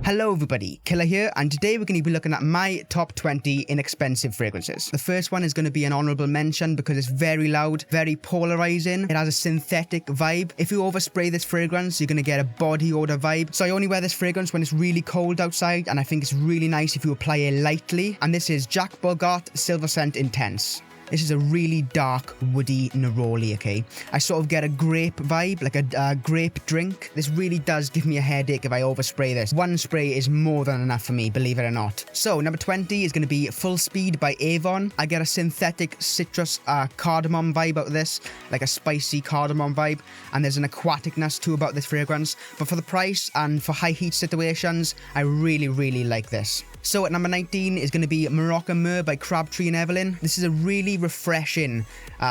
Hello everybody, Killer here, and today we're going to be looking at my top 20 inexpensive fragrances. The first one is going to be an honourable mention because it's very loud, very polarising. It has a synthetic vibe. If you overspray this fragrance, you're going to get a body odour vibe. So I only wear this fragrance when it's really cold outside, and I think it's really nice if you apply it lightly. And this is Jacques Bogart Silver Scent Intense. This is a really dark, woody neroli, okay? I sort of get a grape vibe, like a grape drink. This really does give me a headache if I overspray this. One spray is more than enough for me, believe it or not. So, number 20 is going to be Full Speed by Avon. I get a synthetic citrus cardamom vibe out of this, like a spicy cardamom vibe. And there's an aquaticness too about this fragrance. But for the price and for high heat situations, I really, really like this. So at number 19 is going to be Moroccan Myrrh by Crabtree and Evelyn. This is a really refreshing,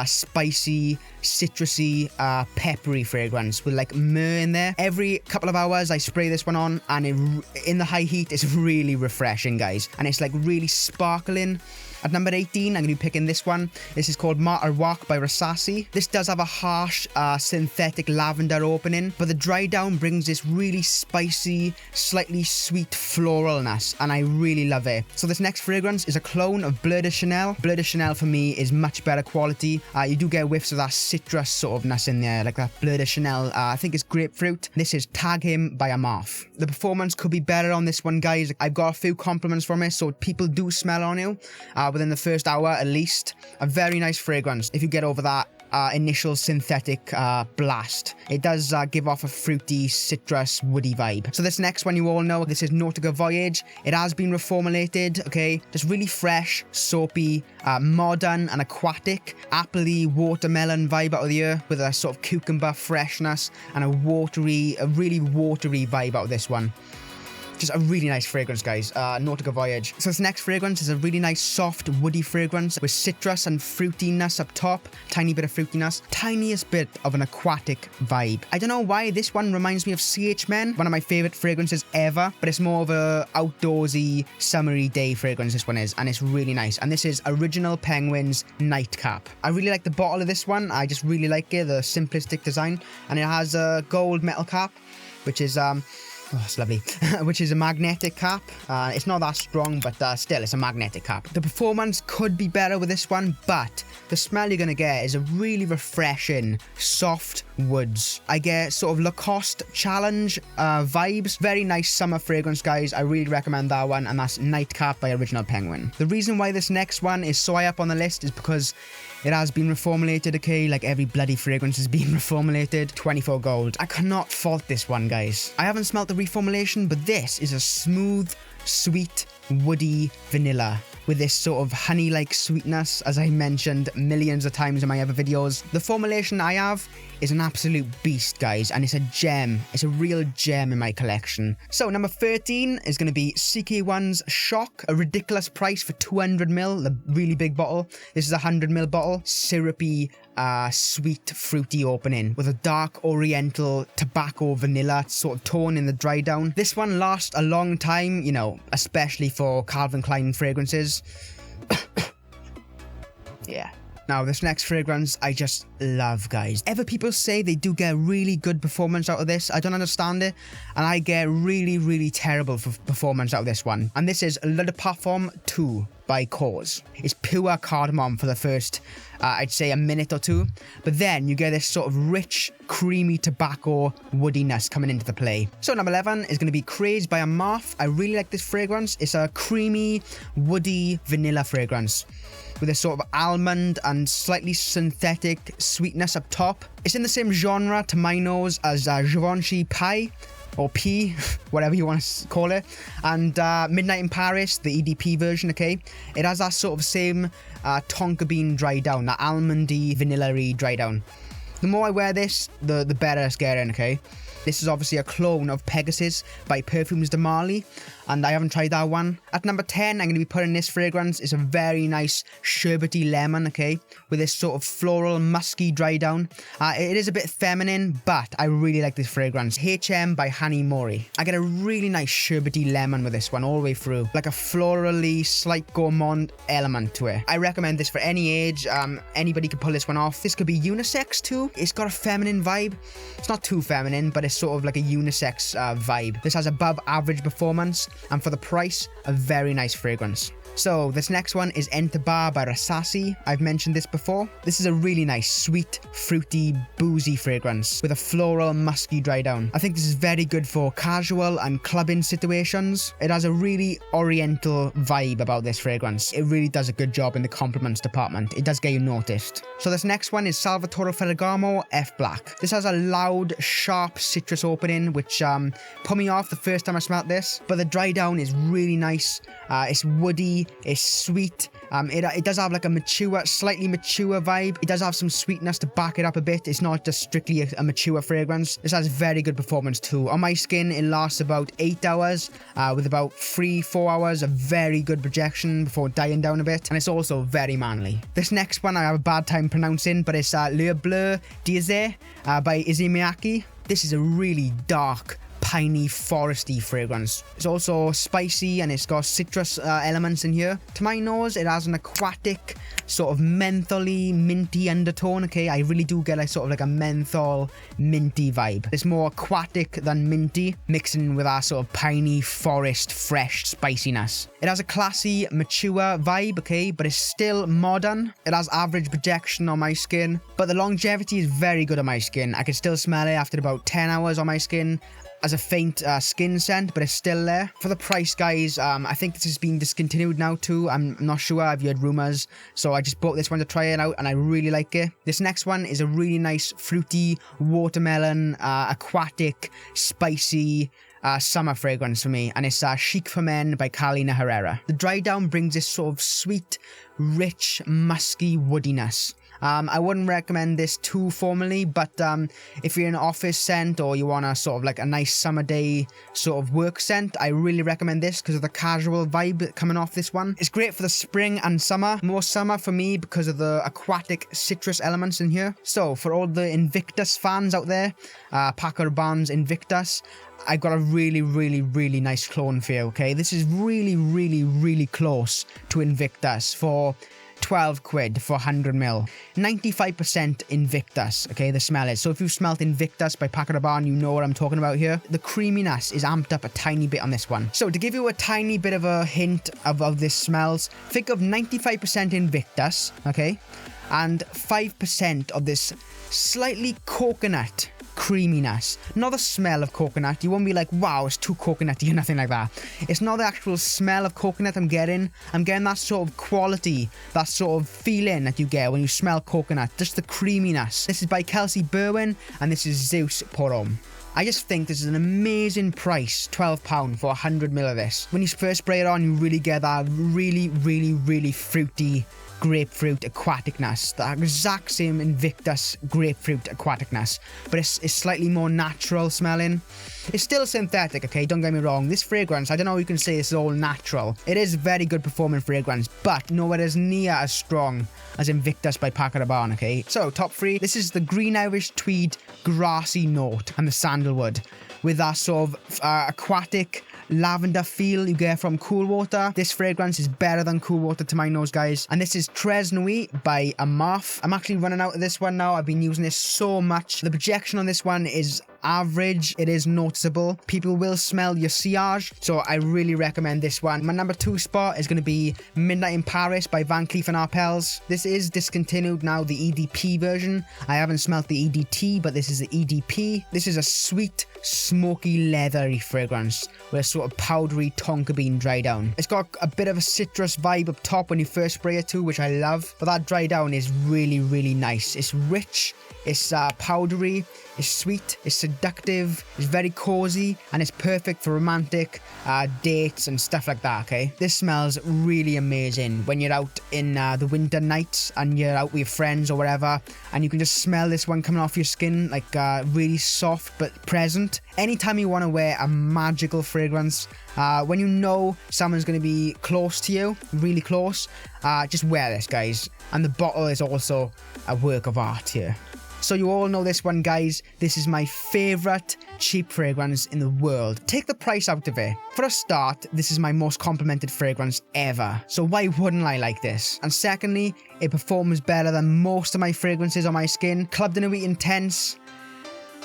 spicy, citrusy, peppery fragrance with like myrrh in there. Every couple of hours I spray this one on, and in the high heat it's really refreshing, guys. And it's like really sparkling. At number 18, I'm going to be picking this one. This is called Myrrh by Rasasi. This does have a harsh synthetic lavender opening, but the dry down brings this really spicy, slightly sweet floralness, and I really love it. So this next fragrance is a clone of Bleu de Chanel. Bleu de Chanel for me is much better quality. You do get whiffs of that citrus sort ofness in there, like that Bleu de Chanel. I think it's grapefruit. This is Tag Him by Armaf. The performance could be better on this one, guys. I've got a few compliments from it, so people do smell on you within the first hour at least. A very nice fragrance if you get over that initial synthetic blast. It does give off a fruity, citrus, woody vibe. So this next one you all know, this is Nautica Voyage. It has been reformulated, okay? Just really fresh, soapy, modern and aquatic, appley, watermelon vibe out of the air with a sort of cucumber freshness and a really watery vibe out of this one. Just a really nice fragrance, guys. Nautica Voyage. So this next fragrance is a really nice, soft, woody fragrance with citrus and fruitiness up top. Tiny bit of fruitiness. Tiniest bit of an aquatic vibe. I don't know why this one reminds me of CH Men. One of my favourite fragrances ever. But it's more of a outdoorsy, summery day fragrance, this one is. And it's really nice. And this is Original Penguin's Nightcap. I really like the bottle of this one. I just really like it. The simplistic design. And it has a gold metal cap, which is oh, it's lovely. Which is a magnetic cap. It's not that strong, but still, it's a magnetic cap. The performance could be better with this one, but the smell you're going to get is a really refreshing, soft woods. I get sort of Lacoste Challenge vibes. Very nice summer fragrance, guys. I really recommend that one, and that's Nightcap by Original Penguin. The reason why this next one is so high up on the list is because it has been reformulated, okay? Like every bloody fragrance has been reformulated. 24 gold. I cannot fault this one, guys. I haven't smelt the reformulation, but this is a smooth, sweet, woody vanilla with this sort of honey-like sweetness, as I mentioned millions of times in my other videos. The formulation I have is an absolute beast, guys, and it's a gem. It's a real gem in my collection. So number 13 is going to be CK1's Shock, a ridiculous price for 200ml, the really big bottle. This is a 100ml bottle. Syrupy, sweet, fruity opening with a dark oriental tobacco vanilla sort of tone in the dry down. This one lasts a long time, you know, especially for Calvin Klein fragrances. Yeah. Now, this next fragrance, I just love, guys. Other people say they do get really good performance out of this. I don't understand it. And I get really, really terrible performance out of this one. And this is Le Parfum 2 by Korres. It's pure cardamom for the first, I'd say, a minute or two. But then you get this sort of rich, creamy tobacco woodiness coming into the play. So number 11 is going to be Craze by Armaf. I really like this fragrance. It's a creamy, woody vanilla fragrance with a sort of almond and slightly synthetic sweetness up top. It's in the same genre to my nose as Givenchy Pie, or P, whatever you want to call it, and Midnight in Paris, the EDP version, okay? It has that sort of same tonka bean dry down, that almondy, vanilla-y dry down. The more I wear this, the better it's getting, okay? This is obviously a clone of Pegasus by Parfums de Marly, and I haven't tried that one. At number 10, I'm going to be putting this fragrance. It's a very nice sherbety lemon, okay, with this sort of floral, musky dry down. It is a bit feminine, but I really like this fragrance. HM by Hanae Mori. I get a really nice sherbety lemon with this one all the way through, like a florally, slight gourmand element to it. I recommend this for any age. Anybody could pull this one off. This could be unisex too. It's got a feminine vibe. It's not too feminine, but it's sort of like a unisex vibe. This has above average performance, and for the price, a very nice fragrance. So this next one is Entebaa by Rasasi. I've mentioned this before. This is a really nice, sweet, fruity, boozy fragrance with a floral, musky dry down. I think this is very good for casual and clubbing situations. It has a really oriental vibe about this fragrance. It really does a good job in the compliments department. It does get you noticed. So this next one is Salvatore Ferragamo F Black. This has a loud, sharp citrus opening, which put me off the first time I smelled this, but the dry down is really nice. It's woody, it's sweet. It does have like a mature, slightly mature vibe. It does have some sweetness to back it up a bit. It's not just strictly a mature fragrance. This has very good performance too. On my skin, it lasts about 8 hours, with about 3-4 hours of very good projection before dying down a bit. And it's also very manly. This next one I have a bad time pronouncing, but it's Le Bleu d'Issey by Miyake. This is a really dark, piney, foresty fragrance. It's also spicy and it's got citrus elements in here. To my nose, it has an aquatic, sort of mentholy, minty undertone, okay? I really do get a sort of like a menthol, minty vibe. It's more aquatic than minty, mixing with our sort of piney, forest, fresh spiciness. It has a classy, mature vibe, okay? But it's still modern. It has average projection on my skin, but the longevity is very good on my skin. I can still smell it after about 10 hours on my skin as a faint skin scent, but it's still there. For the price, guys, I think this has been discontinued now too. I'm not sure. I've heard rumors, so I just bought this one to try it out, and I really like it. This next one is a really nice, fruity, watermelon, aquatic, spicy summer fragrance for me, and it's Chic for Men by Herrera. The dry down brings this sort of sweet, rich, musky woodiness. I wouldn't recommend this too formally, but if you're in an office scent or you want a sort of like a nice summer day sort of work scent, I really recommend this because of the casual vibe coming off this one. It's great for the spring and summer. More summer for me because of the aquatic citrus elements in here. So for all the Invictus fans out there, Paco Rabanne's Invictus, I got a really, really, really nice clone for you, okay? This is really, really, really close to Invictus for 12 quid for 100 ml. 95% Invictus, okay, the smell is. So if you've smelt Invictus by Paco Rabanne, you know what I'm talking about here. The creaminess is amped up a tiny bit on this one. So to give you a tiny bit of a hint of how this smells, think of 95% Invictus, okay, and 5% of this slightly coconut creaminess. Not the smell of coconut. You won't be like, wow, it's too coconutty or nothing like that. It's not the actual smell of coconut I'm getting. I'm getting that sort of quality, that sort of feeling that you get when you smell coconut. Just the creaminess. This is by Kelsey Berwin, and this is Zeus Porom. I just think this is an amazing price, £12 for 100 ml of this. When you first spray it on, you really get that really, really, really fruity grapefruit aquaticness, the exact same Invictus grapefruit aquaticness, but it's slightly more natural smelling. It's still synthetic, okay, don't get me wrong. This fragrance, I don't know how you can say it's all natural. It is very good performing fragrance, but nowhere as near as strong as Invictus by Paco Rabanne, okay? So, top 3, this is the green Irish tweed grassy note and the sandalwood with that sort of aquatic lavender feel you get from Cool Water. This fragrance is better than Cool Water to my nose, guys. And this is Craze Nuit by Armaf. I'm actually running out of this one now. I've been using this so much. The projection on this one is average. It is noticeable. People will smell your sillage, so I really recommend this one. My number 2 spot is going to be Midnight in Paris by Van Cleef & Arpels. This is discontinued now, the EDP version. I haven't smelt the EDT, but this is the EDP. This is a sweet, smoky, leathery fragrance with a sort of powdery tonka bean dry down. It's got a bit of a citrus vibe up top when you first spray it too, which I love, but that dry down is really, really nice. It's rich, it's powdery, it's sweet, it's seductive, it's very cozy, and it's perfect for romantic dates and stuff like that, okay? This smells really amazing when you're out in the winter nights and you're out with your friends or whatever, and you can just smell this one coming off your skin, like really soft but present. Anytime you want to wear a magical fragrance, when you know someone's going to be close to you, really close, just wear this, guys. And the bottle is also a work of art here. So you all know this one, guys. This is my favourite cheap fragrance in the world. Take the price out of it. For a start, this is my most complimented fragrance ever. So why wouldn't I like this? And secondly, it performs better than most of my fragrances on my skin. Club de Nuit Intense.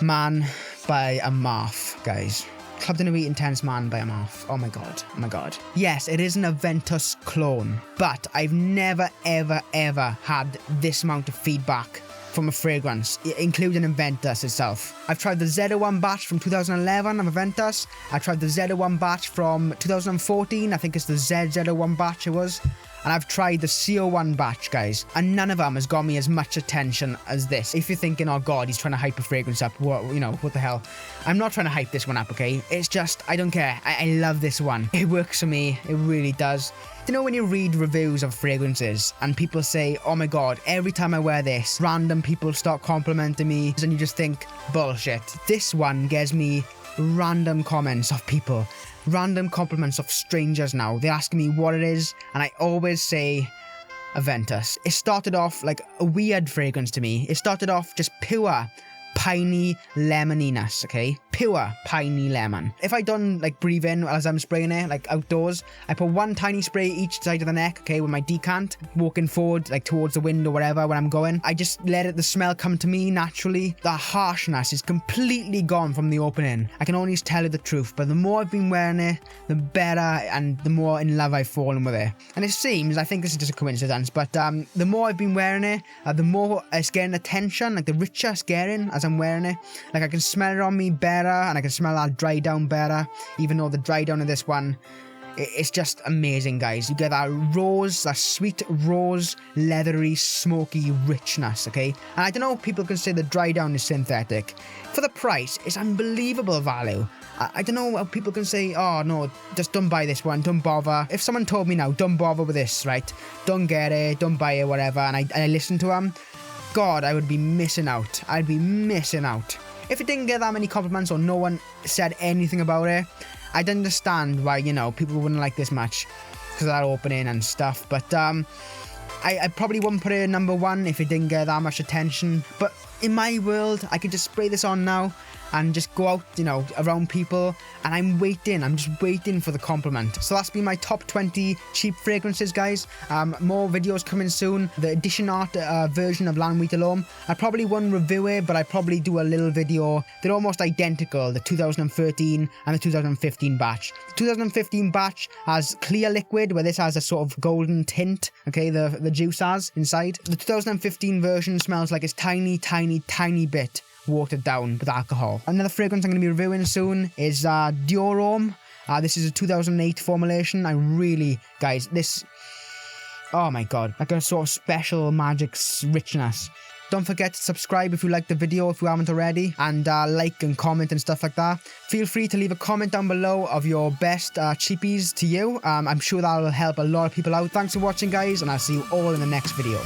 Man, by Armaf, guys. Club de Nuit Intense Man by Armaf. Oh my god. Oh my god. Yes, it is an Aventus clone, but I've never, ever, ever had this amount of feedback from a fragrance, including Aventus itself. I've tried the Z01 batch from 2011 of Aventus. I tried the Z01 batch from 2014. I think it's the ZZ01 batch it was. And I've tried the CO1 batch, guys, and none of them has got me as much attention as this. If you're thinking, oh god, he's trying to hype a fragrance up, what, you know, what the hell? I'm not trying to hype this one up, okay? It's just, I don't care. I love this one. It works for me. It really does. You know when you read reviews of fragrances and people say, oh my god, every time I wear this, random people start complimenting me, and you just think, bullshit. This one gives me random comments of people. Random compliments of strangers now. They're asking me what it is, and I always say Aventus. It started off like a weird fragrance to me. It started off just pure piney lemoniness, okay? Pure piney lemon. If I done like breathe in as I'm spraying it, like outdoors, I put one tiny spray each side of the neck, okay, with my decant, walking forward like towards the wind or whatever when I'm going. I just let the smell come to me naturally. The harshness is completely gone from the opening. I can only tell you the truth, but the more I've been wearing it, the better and the more in love I've fallen with it. And it seems, I think this is just a coincidence, but the more I've been wearing it, the more it's getting attention, like the richer it's getting as I'm wearing it. Like I can smell it on me better, and I can smell that dry down better, even though the dry down of this one, it's just amazing, guys. You get that rose, that sweet rose, leathery, smoky richness, okay? And I don't know if people can say the dry down is synthetic. For the price, it's unbelievable value. I don't know how people can say, oh no, just don't buy this one, don't bother. If someone told me now, don't bother with this, right? Don't get it, don't buy it, whatever, and I listen to them, God, I would be missing out. I'd be missing out. If it didn't get that many compliments or no one said anything about it, I'd understand why, you know, people wouldn't like this much because of that opening and stuff. But I probably wouldn't put it at number one if it didn't get that much attention. But in my world, I could just spray this on now and just go out, you know, around people, and I'm just waiting for the compliment. So that's been my top 20 cheap fragrances, guys. More videos coming soon. The edition art version of La Nuit L'Homme, I probably won't review it, but I probably do a little video. They're almost identical, the 2013 and the 2015 batch. The 2015 batch has clear liquid, where this has a sort of golden tint, okay, the juice has inside. The 2015 version smells like it's tiny bit watered down with alcohol. Another fragrance I'm going to be reviewing soon is Dior. This is a 2008 formulation. I really, guys, this, oh my god, like a sort of special magic richness. Don't forget to subscribe if you liked the video, if you haven't already, and like and comment and stuff like that. Feel free to leave a comment down below of your best cheapies to you. I'm sure that will help a lot of people out. Thanks for watching, guys, and I'll see you all in the next video.